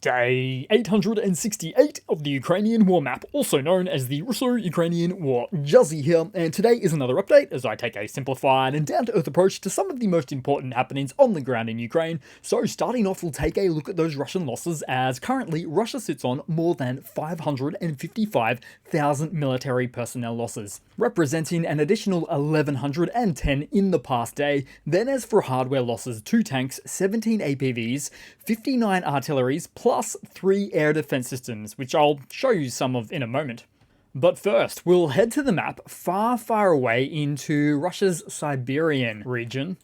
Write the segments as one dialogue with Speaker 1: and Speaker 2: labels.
Speaker 1: Day 868 of the Ukrainian War Map, also known as the Russo-Ukrainian War. Juzzie here, and today is another update as I take a simplified and down-to-earth approach to some of the most important happenings on the ground in Ukraine. So starting off, we'll take a look at those Russian losses, as currently Russia sits on more than 555,000 military personnel losses, representing an additional 1,110 in the past day. Then as for hardware losses, 2 tanks, 17 APVs, 59 artilleries, plus 3 air defense systems, which I'll show you some of in a moment. But first, we'll head to the map far away into Russia's Siberian region,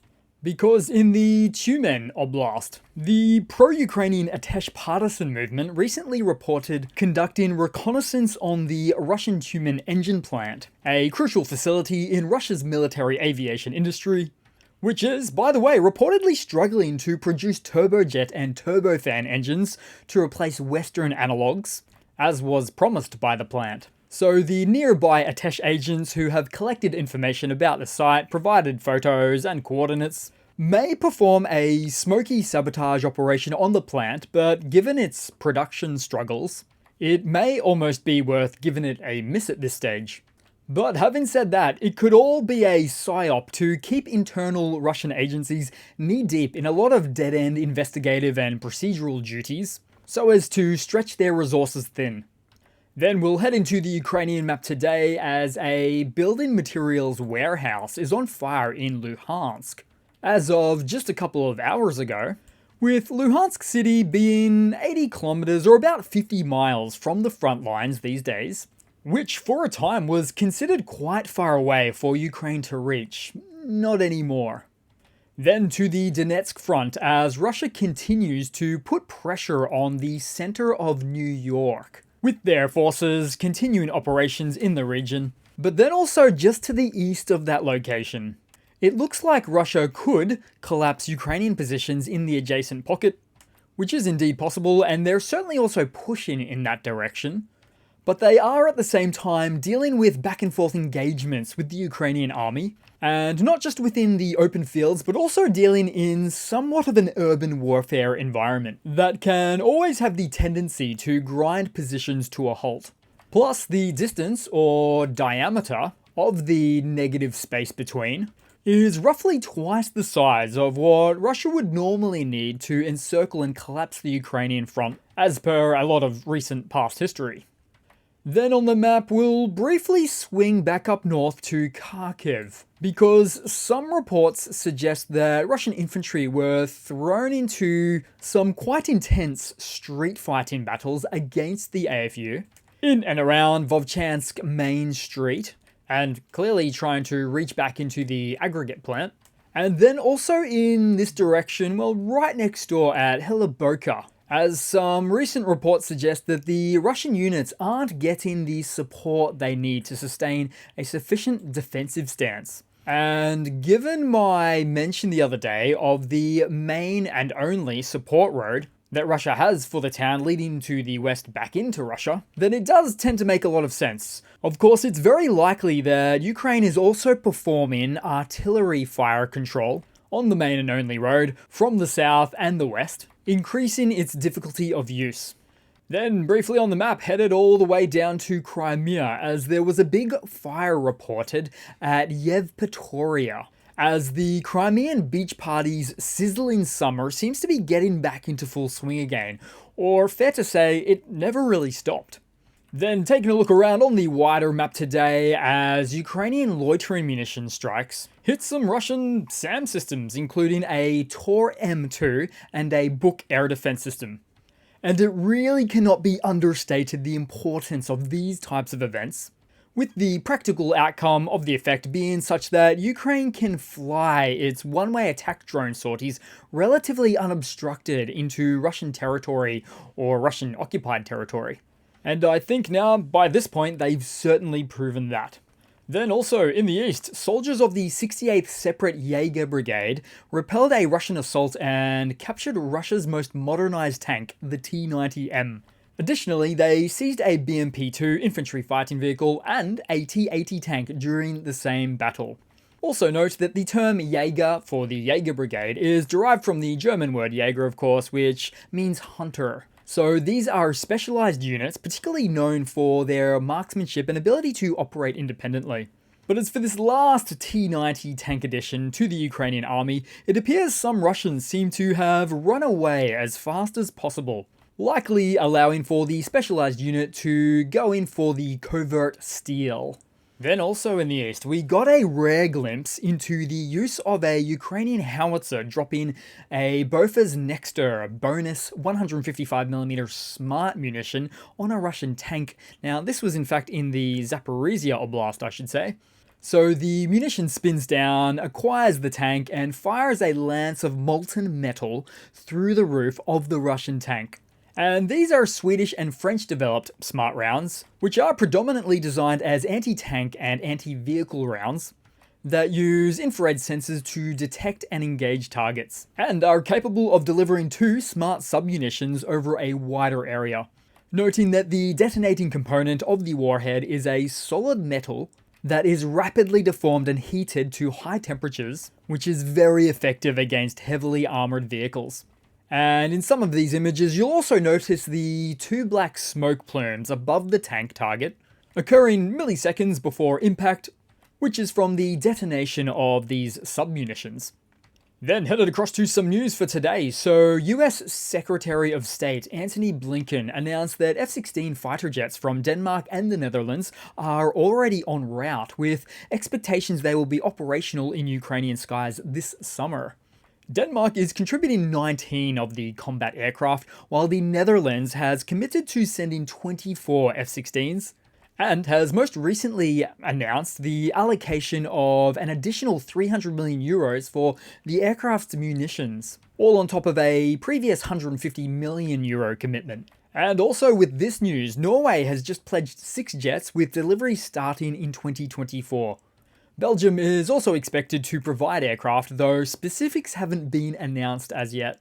Speaker 1: because in the Tyumen Oblast, the pro-Ukrainian Atesh partisan movement recently reported conducting reconnaissance on the Russian Tyumen engine plant, a crucial facility in Russia's military aviation industry, which is, by the way, reportedly struggling to produce turbojet and turbofan engines to replace Western analogues, as was promised by the plant. So the nearby Atesh agents who have collected information about the site, provided photos and coordinates, may perform a smoky sabotage operation on the plant, but given its production struggles, it may almost be worth giving it a miss at this stage. But having said that, it could all be a psyop to keep internal Russian agencies knee-deep in a lot of dead-end investigative and procedural duties, so as to stretch their resources thin. Then we'll head into the Ukrainian map today, as a building materials warehouse is on fire in Luhansk, as of just a couple of hours ago, with Luhansk city being 80 kilometers or about 50 miles from the front lines these days, which for a time was considered quite far away for Ukraine to reach. Not anymore. Then to the Donetsk front, as Russia continues to put pressure on the center of New York, with their forces continuing operations in the region. But then also just to the east of that location, it looks like Russia could collapse Ukrainian positions in the adjacent pocket, which is indeed possible, and they're certainly also pushing in that direction. But they are at the same time dealing with back and forth engagements with the Ukrainian army, and not just within the open fields, but also dealing in somewhat of an urban warfare environment that can always have the tendency to grind positions to a halt. Plus, the distance, or diameter, of the negative space between is roughly twice the size of what Russia would normally need to encircle and collapse the Ukrainian front, as per a lot of recent past history. Then on the map, we'll briefly swing back up north to Kharkiv, because some reports suggest that Russian infantry were thrown into some quite intense street fighting battles against the AFU in and around Vovchansk Main Street, and clearly trying to reach back into the aggregate plant. And then also in this direction, well, right next door at Heliboka, as some recent reports suggest that the Russian units aren't getting the support they need to sustain a sufficient defensive stance. And given my mention the other day of the main and only support road that Russia has for the town leading to the west back into Russia, then it does tend to make a lot of sense. Of course, it's very likely that Ukraine is also performing artillery fire control on the main and only road from the south and the west, increasing its difficulty of use. Then briefly on the map, headed all the way down to Crimea, as there was a big fire reported at Yevpatoria, as the Crimean beach party's sizzling summer seems to be getting back into full swing again, or fair to say, it never really stopped. Then taking a look around on the wider map today, as Ukrainian loitering munition strikes hit some Russian SAM systems, including a Tor M2 and a Buk air defense system. And it really cannot be understated the importance of these types of events, with the practical outcome of the effect being such that Ukraine can fly its one-way attack drone sorties relatively unobstructed into Russian territory or Russian occupied territory. And I think now, by this point, they've certainly proven that. Then also, in the east, soldiers of the 68th Separate Jaeger Brigade repelled a Russian assault and captured Russia's most modernized tank, the T-90M. Additionally, they seized a BMP-2 infantry fighting vehicle and a T-80 tank during the same battle. Also note that the term Jaeger for the Jaeger Brigade is derived from the German word Jäger, of course, which means hunter. So these are specialized units, particularly known for their marksmanship and ability to operate independently. But as for this last T-90 tank addition to the Ukrainian army, it appears some Russians seem to have run away as fast as possible, likely allowing for the specialized unit to go in for the covert steal. Then also in the east, we got a rare glimpse into the use of a Ukrainian howitzer dropping a Bofors Nexter bonus 155mm smart munition on a Russian tank. Now this was in fact in the Zaporizhia Oblast, I should say. So the munition spins down, acquires the tank, and fires a lance of molten metal through the roof of the Russian tank. And these are Swedish and French developed smart rounds, which are predominantly designed as anti-tank and anti-vehicle rounds that use infrared sensors to detect and engage targets, and are capable of delivering 2 smart submunitions over a wider area. Noting that the detonating component of the warhead is a solid metal that is rapidly deformed and heated to high temperatures, which is very effective against heavily armored vehicles. And in some of these images, you'll also notice the 2 black smoke plumes above the tank target, occurring milliseconds before impact, which is from the detonation of these submunitions. Then headed across to some news for today. So US Secretary of State Antony Blinken announced that F-16 fighter jets from Denmark and the Netherlands are already en route, with expectations they will be operational in Ukrainian skies this summer. Denmark is contributing 19 of the combat aircraft, while the Netherlands has committed to sending 24 F-16s, and has most recently announced the allocation of an additional 300 million euros for the aircraft's munitions, all on top of a previous 150 million euro commitment. And also with this news, Norway has just pledged 6 jets with delivery starting in 2024. Belgium is also expected to provide aircraft, though specifics haven't been announced as yet.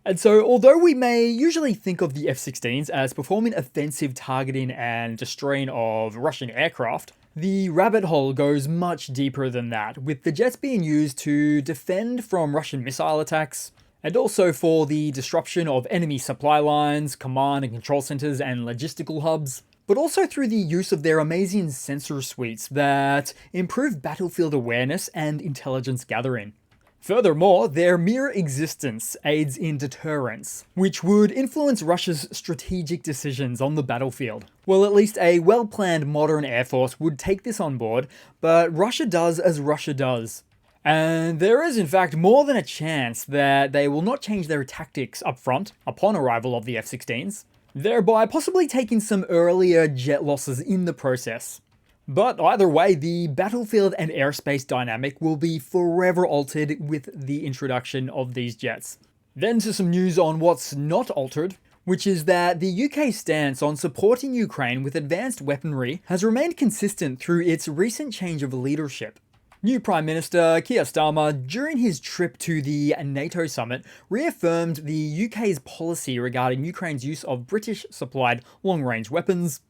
Speaker 1: And so, although we may usually think of the F-16s as performing offensive targeting and destroying of Russian aircraft, the rabbit hole goes much deeper than that, with the jets being used to defend from Russian missile attacks, and also for the disruption of enemy supply lines, command and control centers, and logistical hubs, but also through the use of their amazing sensor suites that improve battlefield awareness and intelligence gathering. Furthermore, their mere existence aids in deterrence, which would influence Russia's strategic decisions on the battlefield. Well, at least a well-planned modern air force would take this on board, but Russia does as Russia does. And there is in fact more than a chance that they will not change their tactics up front upon arrival of the F-16s, thereby possibly taking some earlier jet losses in the process. But either way, the battlefield and airspace dynamic will be forever altered with the introduction of these jets. Then to some news on what's not altered, which is that the UK's stance on supporting Ukraine with advanced weaponry has remained consistent through its recent change of leadership. New Prime Minister Keir Starmer, during his trip to the NATO summit, reaffirmed the UK's policy regarding Ukraine's use of British-supplied long-range weapons,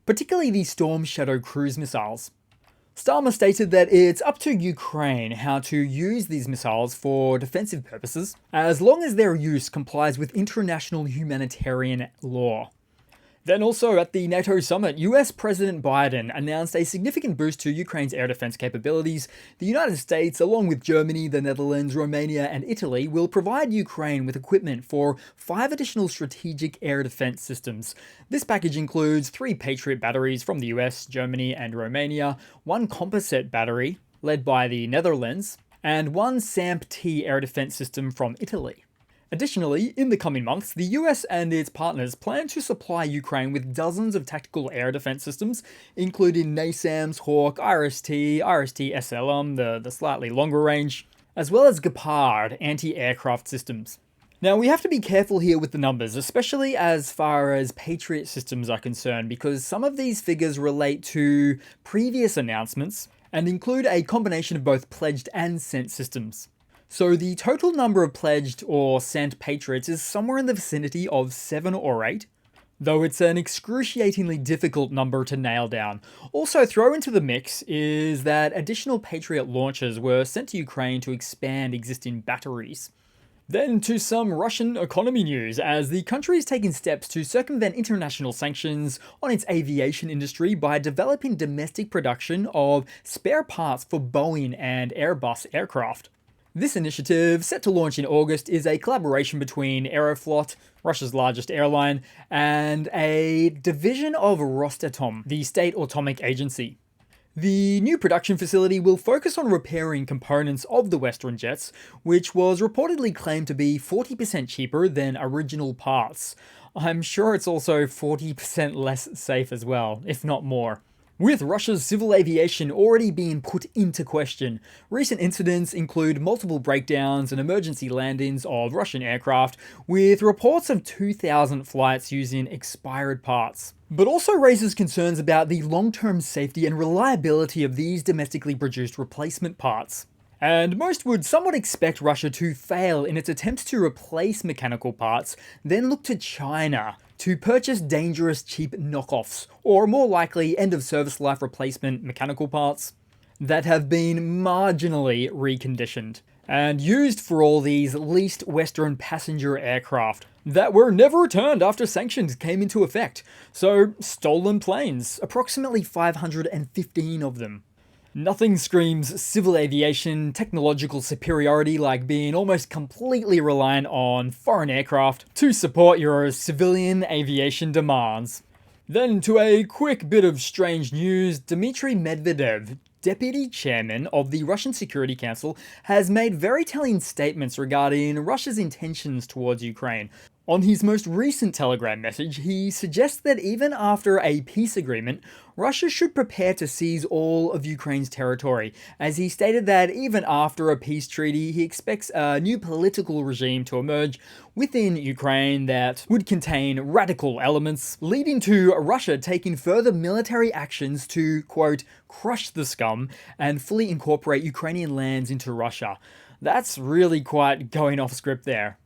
Speaker 1: particularly the Storm Shadow cruise missiles. Starmer stated that it's up to Ukraine how to use these missiles for defensive purposes, as long as their use complies with international humanitarian law. Then also at the NATO summit, US President Biden announced a significant boost to Ukraine's air defense capabilities. The United States, along with Germany, the Netherlands, Romania, and Italy, will provide Ukraine with equipment for 5 additional strategic air defense systems. This package includes 3 Patriot batteries from the US, Germany, and Romania, 1 composite battery led by the Netherlands, and 1 SAMP-T air defense system from Italy. Additionally, in the coming months, the US and its partners plan to supply Ukraine with dozens of tactical air defense systems, including NASAMS, Hawk, IRST, IRST-SLM, the slightly longer range, as well as Gepard anti-aircraft systems. Now, we have to be careful here with the numbers, especially as far as Patriot systems are concerned, because some of these figures relate to previous announcements and include a combination of both pledged and sent systems. So the total number of pledged or sent Patriots is somewhere in the vicinity of 7 or 8, though it's an excruciatingly difficult number to nail down. Also throw into the mix is that additional Patriot launchers were sent to Ukraine to expand existing batteries. Then to some Russian economy news, as the country is taking steps to circumvent international sanctions on its aviation industry by developing domestic production of spare parts for Boeing and Airbus aircraft. This initiative, set to launch in August, is a collaboration between Aeroflot, Russia's largest airline, and a division of Rosatom, the state atomic agency. The new production facility will focus on repairing components of the Western jets, which was reportedly claimed to be 40% cheaper than original parts. I'm sure it's also 40% less safe as well, if not more. With Russia's civil aviation already being put into question, recent incidents include multiple breakdowns and emergency landings of Russian aircraft, with reports of 2,000 flights using expired parts. But also raises concerns about the long-term safety and reliability of these domestically produced replacement parts. And most would somewhat expect Russia to fail in its attempts to replace mechanical parts, then look to China to purchase dangerous cheap knockoffs, or more likely end-of-service life replacement mechanical parts that have been marginally reconditioned and used for all these leased Western passenger aircraft that were never returned after sanctions came into effect. So, stolen planes, approximately 515 of them. Nothing screams civil aviation technological superiority like being almost completely reliant on foreign aircraft to support your civilian aviation demands. Then to a quick bit of strange news, Dmitry Medvedev, deputy chairman of the Russian Security Council, has made very telling statements regarding Russia's intentions towards Ukraine. On his most recent Telegram message, he suggests that even after a peace agreement, Russia should prepare to seize all of Ukraine's territory, as he stated that even after a peace treaty, he expects a new political regime to emerge within Ukraine that would contain radical elements, leading to Russia taking further military actions to, quote, crush the scum and fully incorporate Ukrainian lands into Russia. That's really quite going off script there.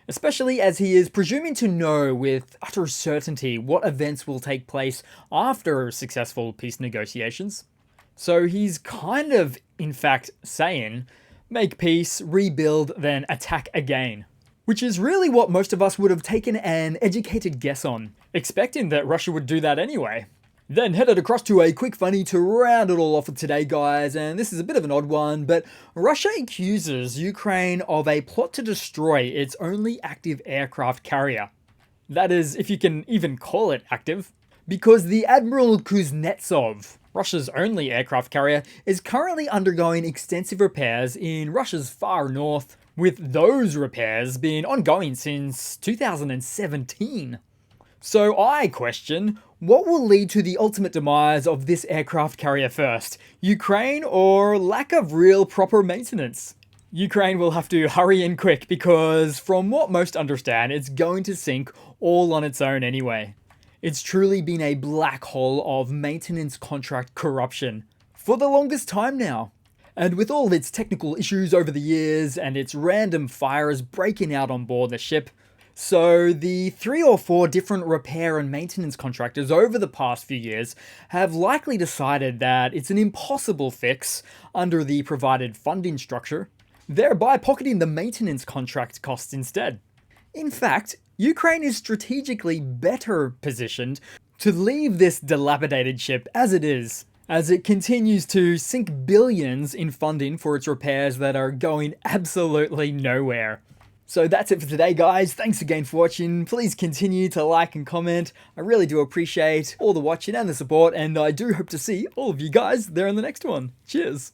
Speaker 1: Especially as he is presuming to know with utter certainty what events will take place after successful peace negotiations. So he's kind of, in fact, saying, make peace, rebuild, then attack again. Which is really what most of us would have taken an educated guess on, expecting that Russia would do that anyway. Then headed across to a quick funny to round it all off for today, guys, and this is a bit of an odd one, but Russia accuses Ukraine of a plot to destroy its only active aircraft carrier. That is, if you can even call it active, because the Admiral Kuznetsov, Russia's only aircraft carrier, is currently undergoing extensive repairs in Russia's far north, with those repairs being ongoing since 2017. So I question, what will lead to the ultimate demise of this aircraft carrier first? Ukraine or lack of real proper maintenance? Ukraine will have to hurry in quick because from what most understand, it's going to sink all on its own anyway. It's truly been a black hole of maintenance contract corruption for the longest time now. And with all of its technical issues over the years and its random fires breaking out on board the ship, so the 3 or 4 different repair and maintenance contractors over the past few years have likely decided that it's an impossible fix under the provided funding structure, thereby pocketing the maintenance contract costs instead. In fact, Ukraine is strategically better positioned to leave this dilapidated ship as it is, as it continues to sink billions in funding for its repairs that are going absolutely nowhere. So that's it for today, guys. Thanks again for watching. Please continue to like and comment. I really do appreciate all the watching and the support, and I do hope to see all of you guys there in the next one. Cheers!